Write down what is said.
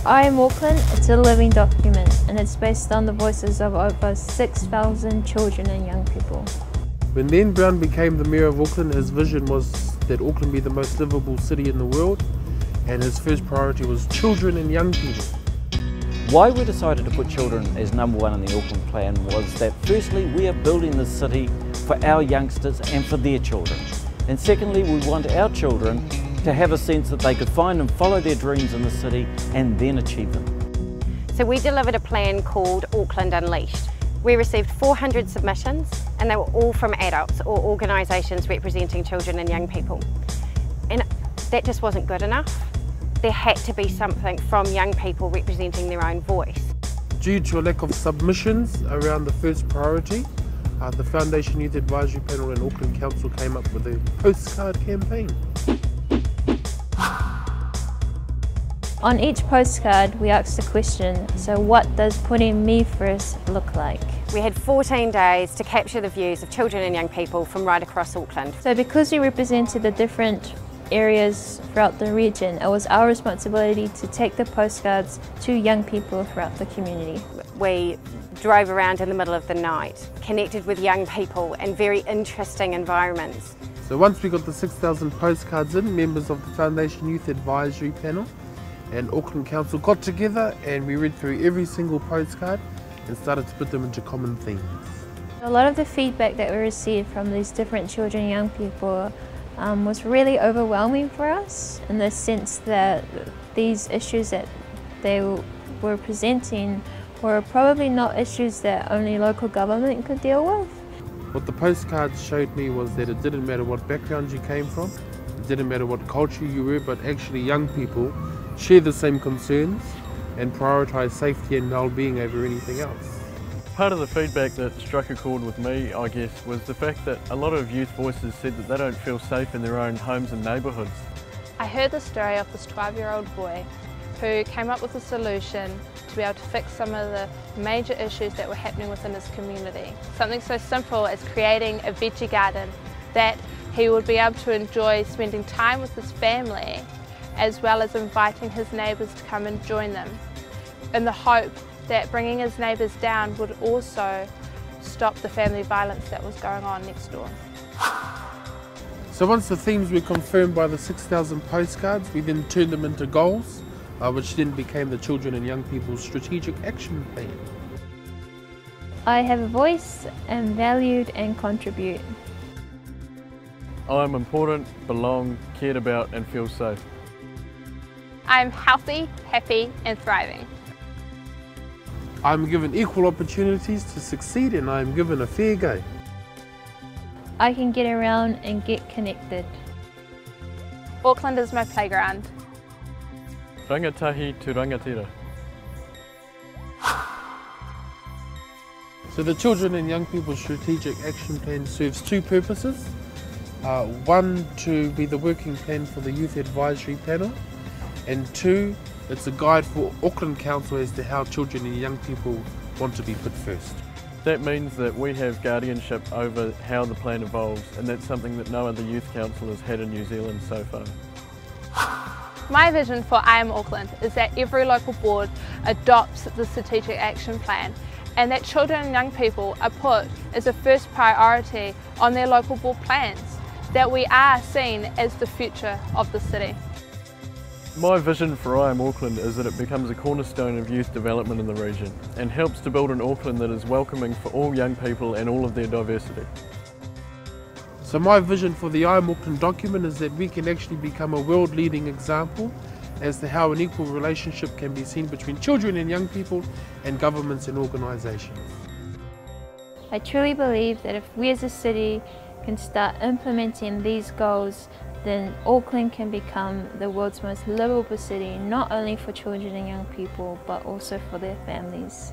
I Am Auckland, it's a living document and it's based on the voices of over 6,000 children and young people. When then Brown became the Mayor of Auckland, his vision was that Auckland be the most livable city in the world, and his first priority was children and young people. Why we decided to put children as number one in the Auckland plan was that firstly we are building this city for our youngsters and for their children, and secondly we want our children to have a sense that they could find and follow their dreams in the city and then achieve them. So we delivered a plan called Auckland Unleashed. We received 400 submissions and they were all from adults or organisations representing children and young people. And that just wasn't good enough. There had to be something from young people representing their own voice. Due to a lack of submissions around the first priority, the Foundation Youth Advisory Panel and Auckland Council came up with a postcard campaign. On each postcard we asked the question, so what does putting me first look like? We had 14 days to capture the views of children and young people from right across Auckland. So because we represented the different areas throughout the region, it was our responsibility to take the postcards to young people throughout the community. We drove around in the middle of the night, connected with young people in very interesting environments. So once we got the 6,000 postcards in, members of the Foundation Youth Advisory Panel and Auckland Council got together and we read through every single postcard and started to put them into common themes. A lot of the feedback that we received from these different children and young people was really overwhelming for us, in the sense that these issues that they were presenting were probably not issues that only local government could deal with. What the postcards showed me was that it didn't matter what background you came from, it didn't matter what culture you were, but actually young people share the same concerns and prioritise safety and well-being over anything else. Part of the feedback that struck a chord with me, I guess, was the fact that a lot of youth voices said that they don't feel safe in their own homes and neighbourhoods. I heard the story of this 12-year-old boy who came up with a solution to be able to fix some of the major issues that were happening within his community. Something so simple as creating a veggie garden that he would be able to enjoy spending time with his family, as well as inviting his neighbours to come and join them, in the hope that bringing his neighbours down would also stop the family violence that was going on next door. So once the themes were confirmed by the 6,000 postcards, we then turned them into goals, which then became the Children and Young People's Strategic Action Plan. I have a voice, am valued and contribute. I am important, belong, cared about and feel safe. I'm healthy, happy and thriving. I'm given equal opportunities to succeed and I am given a fair go. I can get around and get connected. Auckland is my playground. Rangatahi to rangatira. So the Children and Young People's Strategic Action Plan serves two purposes. One, to be the working plan for the Youth Advisory Panel, and two, it's a guide for Auckland Council as to how children and young people want to be put first. That means that we have guardianship over how the plan evolves, and that's something that no other youth council has had in New Zealand so far. My vision for I Am Auckland is that every local board adopts the Strategic Action Plan, and that children and young people are put as a first priority on their local board plans, that we are seen as the future of the city. My vision for I Am Auckland is that it becomes a cornerstone of youth development in the region and helps to build an Auckland that is welcoming for all young people and all of their diversity. So my vision for the I Am Auckland document is that we can actually become a world-leading example as to how an equal relationship can be seen between children and young people and governments and organisations. I truly believe that if we as a city can start implementing these goals, then Auckland can become the world's most livable city, not only for children and young people, but also for their families.